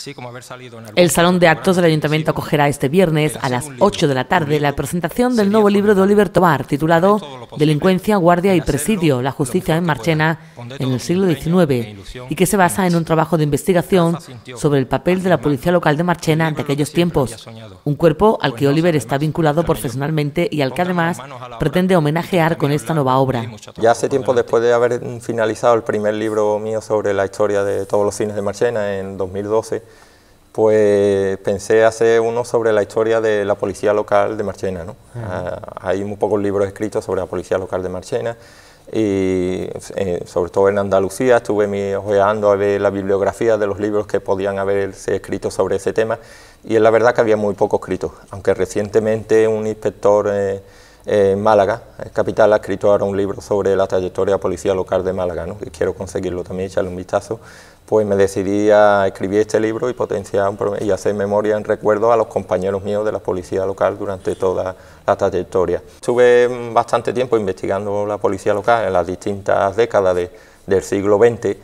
así como haber salido en El Salón de Actos del Ayuntamiento acogerá este viernes a las 8 de la tarde la presentación del nuevo libro de Oliver Tobar, titulado Delincuencia, Guardia y Presidio, la justicia en Marchena en el siglo XIX, y que se basa en un trabajo de investigación sobre el papel de la Policía Local de Marchena ante aquellos tiempos, un cuerpo al que Oliver está vinculado profesionalmente y al que además pretende homenajear con esta nueva obra. Ya hace tiempo, después de haber finalizado el primer libro mío sobre la historia de todos los cines de Marchena en 2012, pues pensé hacer uno sobre la historia de la Policía Local de Marchena, ¿no? Hay muy pocos libros escritos sobre la Policía Local de Marchena y sobre todo en Andalucía. Estuve ojeando a ver la bibliografía de los libros que podían haberse escrito sobre ese tema y es la verdad que había muy poco escrito, aunque recientemente un inspector en Málaga, capital, ha escrito ahora un libro sobre la trayectoria de la Policía Local de Málaga, ¿no? Y quiero conseguirlo también, echarle un vistazo. Pues me decidí a escribir este libro y potenciar y hacer memoria en recuerdo a los compañeros míos de la Policía Local durante toda la trayectoria. Estuve bastante tiempo investigando la Policía Local en las distintas décadas del siglo XX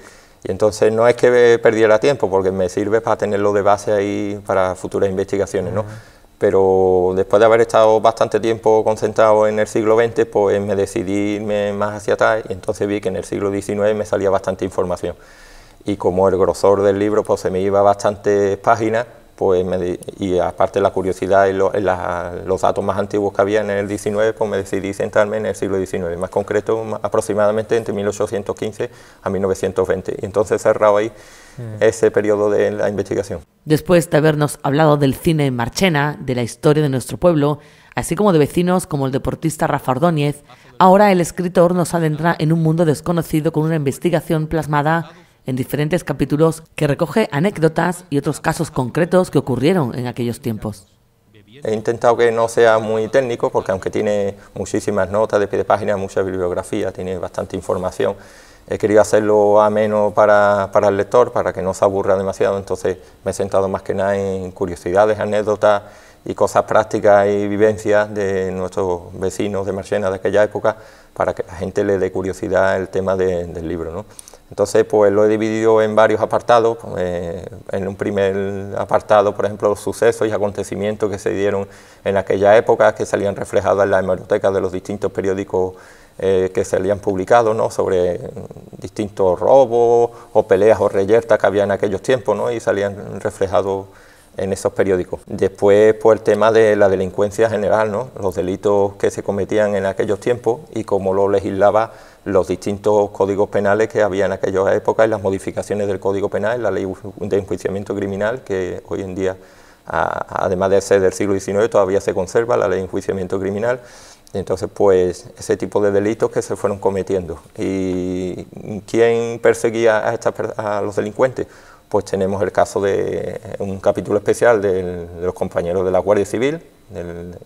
y entonces no es que perdiera tiempo porque me sirve para tenerlo de base ahí para futuras investigaciones, ¿no? Pero después de haber estado bastante tiempo concentrado en el siglo XX, pues me decidí irme más hacia atrás y entonces vi que en el siglo XIX me salía bastante información. Y como el grosor del libro pues se me iba bastantes páginas, pues y aparte la curiosidad y los datos más antiguos que había en el XIX, pues me decidí centrarme en el siglo XIX, más concreto aproximadamente entre 1815 a 1920, y entonces he cerrado ahí ese periodo de la investigación. Después de habernos hablado del cine en Marchena, de la historia de nuestro pueblo, así como de vecinos como el deportista Rafa Ordóñez, ahora el escritor nos adentra en un mundo desconocido con una investigación plasmada en diferentes capítulos que recoge anécdotas y otros casos concretos que ocurrieron en aquellos tiempos. He intentado que no sea muy técnico, porque aunque tiene muchísimas notas de pie de página, mucha bibliografía, tiene bastante información, he querido hacerlo ameno para el lector, para que no se aburra demasiado, entonces me he centrado más que nada en curiosidades, anécdotas y cosas prácticas y vivencias de nuestros vecinos de Marchena de aquella época, para que la gente le dé curiosidad el tema del libro, ¿no? Entonces, pues lo he dividido en varios apartados. En un primer apartado, por ejemplo, los sucesos y acontecimientos que se dieron en aquella época, que salían reflejados en la hemeroteca de los distintos periódicos que salían publicados, ¿no? Sobre distintos robos o peleas o reyertas que había en aquellos tiempos, ¿no? Y salían reflejados en esos periódicos. Después, pues el tema de la delincuencia general, ¿no? Los delitos que se cometían en aquellos tiempos y cómo lo legislaba los distintos códigos penales que había en aquellas épocas y las modificaciones del Código Penal, la ley de enjuiciamiento criminal, que hoy en día, además de ser del siglo XIX, todavía se conserva la ley de enjuiciamiento criminal. Entonces, pues, ese tipo de delitos que se fueron cometiendo. ¿Y quién perseguía a los delincuentes? Pues tenemos el caso de un capítulo especial de los compañeros de la Guardia Civil, del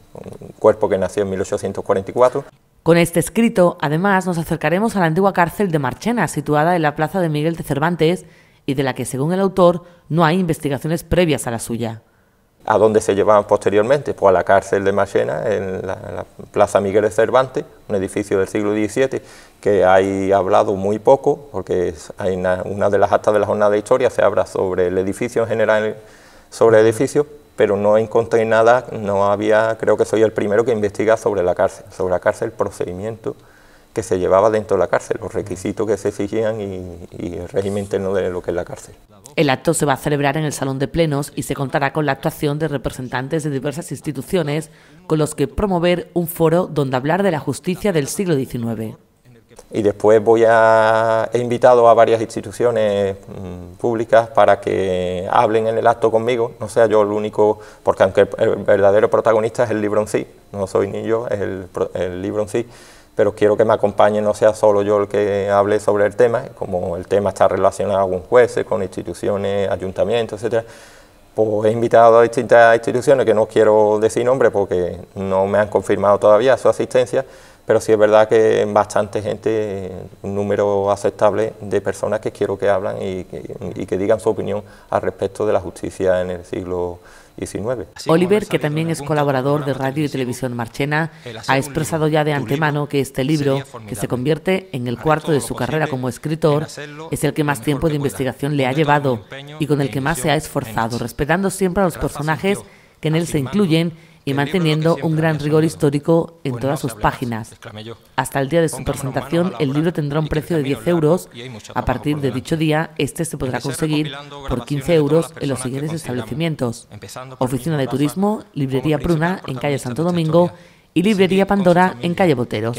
cuerpo que nació en 1844. Con este escrito, además, nos acercaremos a la antigua cárcel de Marchena, situada en la plaza de Miguel de Cervantes, y de la que, según el autor, no hay investigaciones previas a la suya. ¿A dónde se llevaban posteriormente? Pues a la cárcel de Marchena, en la plaza Miguel de Cervantes, un edificio del siglo XVII, que hay hablado muy poco, porque hay una de las actas de la jornada de historia se habla sobre el edificio en general, sobre el edificio, pero no encontré nada, no había, creo que soy el primero que investiga sobre la cárcel, el procedimiento que se llevaba dentro de la cárcel, los requisitos que se exigían y el régimen interno de lo que es la cárcel. El acto se va a celebrar en el Salón de Plenos y se contará con la actuación de representantes de diversas instituciones con los que promover un foro donde hablar de la justicia del siglo XIX. Y después he invitado a varias instituciones públicas para que hablen en el acto conmigo, no sea yo el único, porque aunque el verdadero protagonista es el libro en sí, no soy ni yo, es el libro en sí, pero quiero que me acompañe, no sea solo yo el que hable sobre el tema, como el tema está relacionado con jueces, con instituciones, ayuntamientos, etcétera. Pues he invitado a distintas instituciones, que no quiero decir nombre porque no me han confirmado todavía su asistencia, pero sí es verdad que bastante gente, un número aceptable de personas que quiero que hablan y que digan su opinión al respecto de la justicia en el siglo XIX. Oliver, que también es colaborador de Radio y Televisión Marchena, ha expresado ya de antemano que este libro, que se convierte en el cuarto de su carrera como escritor, es el que más tiempo de investigación le ha llevado y con el que más se ha esforzado, respetando siempre a los personajes que en él se incluyen y manteniendo un gran rigor histórico en todas sus páginas. Hasta el día de su presentación, el libro tendrá un precio de 10 euros. A partir de dicho día, este se podrá conseguir por 15 euros en los siguientes establecimientos: Oficina de Turismo, Librería Pruna en calle Santo Domingo y Librería Pandora en calle Boteros.